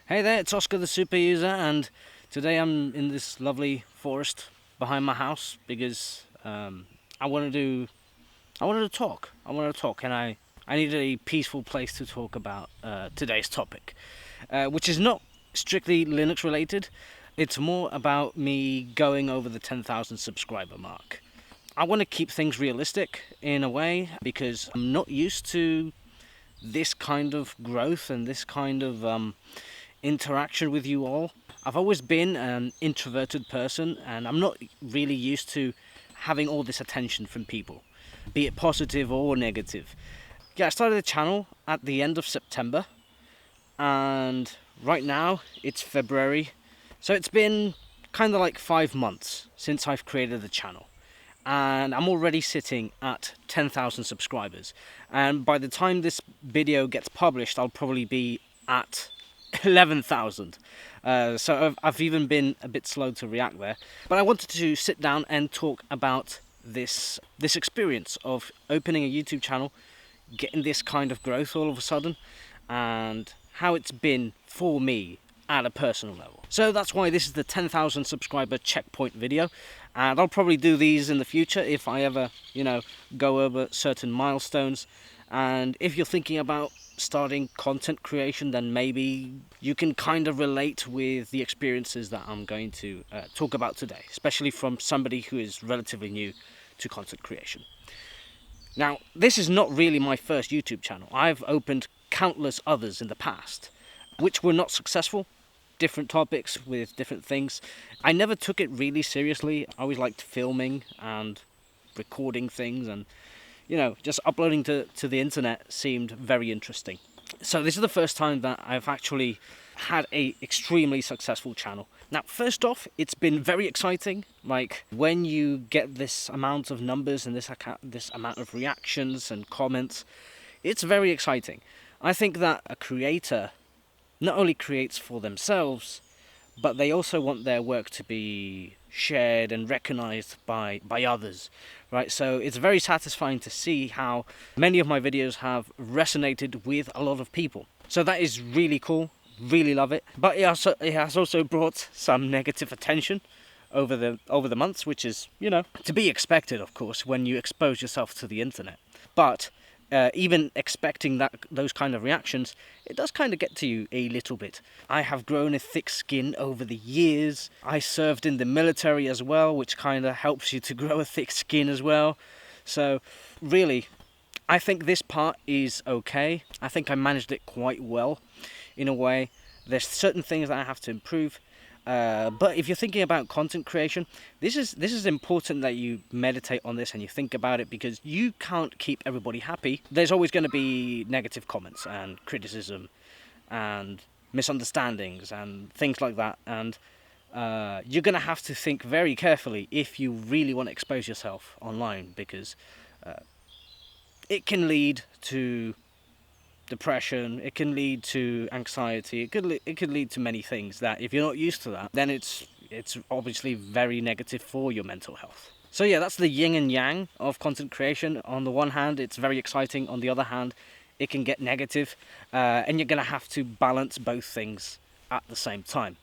Hey there, it's Oscar the Super User, and today I'm in this lovely forest behind my house because I wanted to talk. And I needed a peaceful place to talk about today's topic, which is not strictly Linux related. It's more about me going over the 10,000 subscriber mark. I want to keep things realistic in a way because I'm not used to this kind of growth and this kind of interaction with you all. I've always been an introverted person and I'm not really used to having all this attention from people, be it positive or negative. Yeah, I started the channel at the end of September and right now it's February. So it's been kind of like 5 months since I've created the channel. And I'm already sitting at 10,000 subscribers. And by the time this video gets published, I'll probably be at 11,000. So I've even been a bit slow to react there. But I wanted to sit down and talk about this experience of opening a YouTube channel, getting this kind of growth all of a sudden, and how it's been for me at a personal level. So that's why this is the 10,000 subscriber checkpoint video, and I'll probably do these in the future if I ever, go over certain milestones. And if you're thinking about starting content creation, then maybe you can kind of relate with the experiences that I'm going to talk about today, especially from somebody who is relatively new to content creation. Now, this is not really my first YouTube channel. I've opened countless others in the past, which were not successful. Different topics with different things. I never took it really seriously. I always liked filming and recording things, and just uploading to the internet seemed very interesting. So this is the first time that I've actually had a extremely successful channel. Now, first off, it's been very exciting. Like, when you get this amount of numbers and this amount of reactions and comments, it's very exciting. I think that a creator not only creates for themselves, but they also want their work to be shared and recognized by others, right? So it's very satisfying to see how many of my videos have resonated with a lot of people. So that is really cool, really love it. But it has also brought some negative attention over the months, which is, to be expected, of course, when you expose yourself to the internet. But even expecting those kind of reactions, it does kind of get to you a little bit. I have grown a thick skin over the years. I served in the military as well, which kind of helps you to grow a thick skin as well. So really, I think this part is okay. I think I managed it quite well in a way. There's certain things that I have to improve. But if you're thinking about content creation, this is important that you meditate on this and you think about it, because you can't keep everybody happy. There's always going to be negative comments and criticism and misunderstandings and things like that. And you're going to have to think very carefully if you really want to expose yourself online, because it can lead to depression, it can lead to anxiety, it could lead to many things that if you're not used to that, then it's obviously very negative for your mental health. So yeah, that's the yin and yang of content creation. On the one hand, it's very exciting. On the other hand, it can get negative, and you're going to have to balance both things at the same time.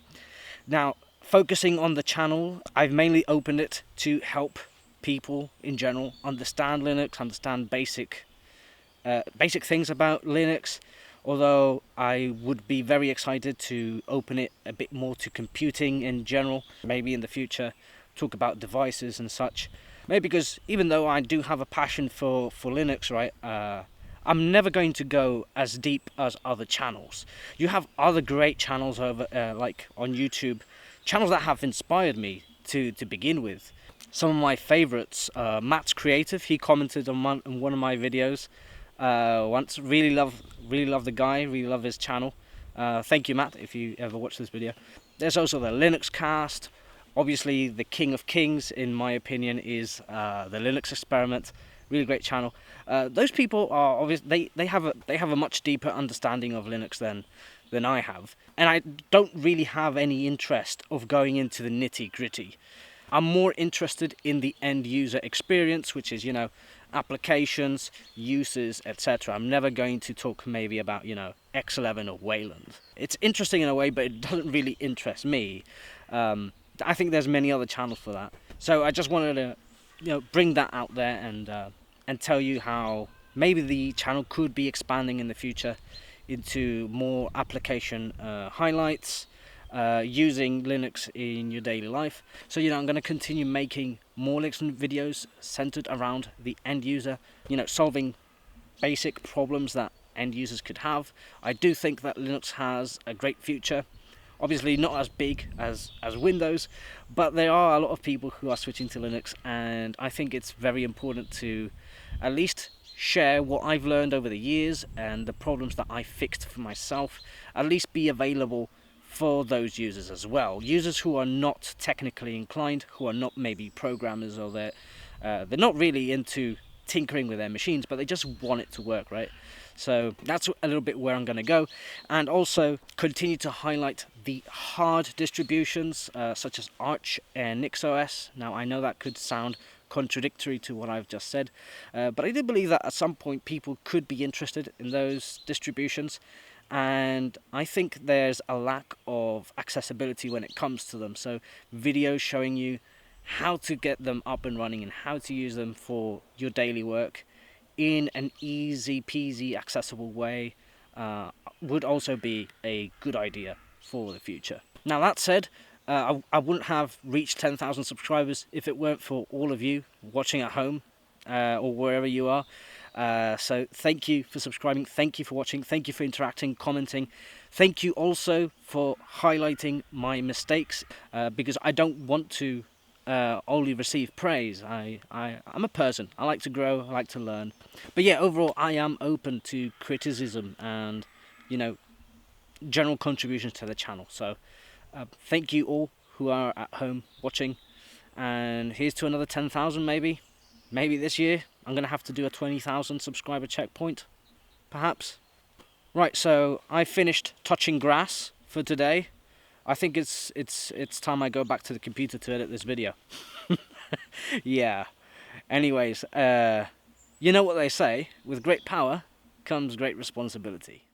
Now, focusing on the channel, I've mainly opened it to help people in general understand Linux, understand basic things about Linux, although I would be very excited to open it a bit more to computing in general, maybe in the future talk about devices and such. Maybe because even though I do have a passion for Linux, right, I'm never going to go as deep as other channels. You have other great channels over like on YouTube, channels that have inspired me to begin with. Some of my favorites, Matt's Creative, he commented on one of my videos once. Really love the guy, really love his channel. Thank you, Matt, if you ever watch this video. There's also the Linux Cast. Obviously, the king of kings, in my opinion, is the Linux Experiment. Really great channel. Those people are obviously they have a much deeper understanding of Linux than I have, and I don't really have any interest of going into the nitty gritty. I'm more interested in the end user experience, which is, applications, uses, etc. I'm never going to talk maybe about, X11 or Wayland. It's interesting in a way, but it doesn't really interest me. I think there's many other channels for that. So I just wanted to, bring that out there and tell you how maybe the channel could be expanding in the future into more application highlights, using Linux in your daily life. So I'm going to continue making more Linux videos centered around the end user, solving basic problems that end users could have. I do think that Linux has a great future. Obviously not as big as Windows, but there are a lot of people who are switching to Linux, and I think it's very important to at least share what I've learned over the years and the problems that I fixed for myself, at least be available for those users as well. Users who are not technically inclined, who are not maybe programmers, or they're not really into tinkering with their machines, but they just want it to work, right? So that's a little bit where I'm going to go, and also continue to highlight the hard distributions such as Arch and NixOS. Now I know that could sound contradictory to what I've just said, but I do believe that at some point people could be interested in those distributions, and I think there's a lack of accessibility when it comes to them. So videos showing you how to get them up and running and how to use them for your daily work in an easy peasy accessible way would also be a good idea for the future. Now that said, I wouldn't have reached 10,000 subscribers if it weren't for all of you watching at home or wherever you are. So thank you for subscribing, thank you for watching, thank you for interacting, commenting. Thank you also for highlighting my mistakes, because I don't want to only receive praise. I'm a person. I like to grow, I like to learn. But yeah, overall I am open to criticism and, general contributions to the channel. So thank you all who are at home watching, and here's to another 10,000 maybe this year. I'm gonna have to do a 20,000 subscriber checkpoint, perhaps. Right, so I finished touching grass for today. I think it's time I go back to the computer to edit this video. Yeah. Anyways, you know what they say, with great power comes great responsibility.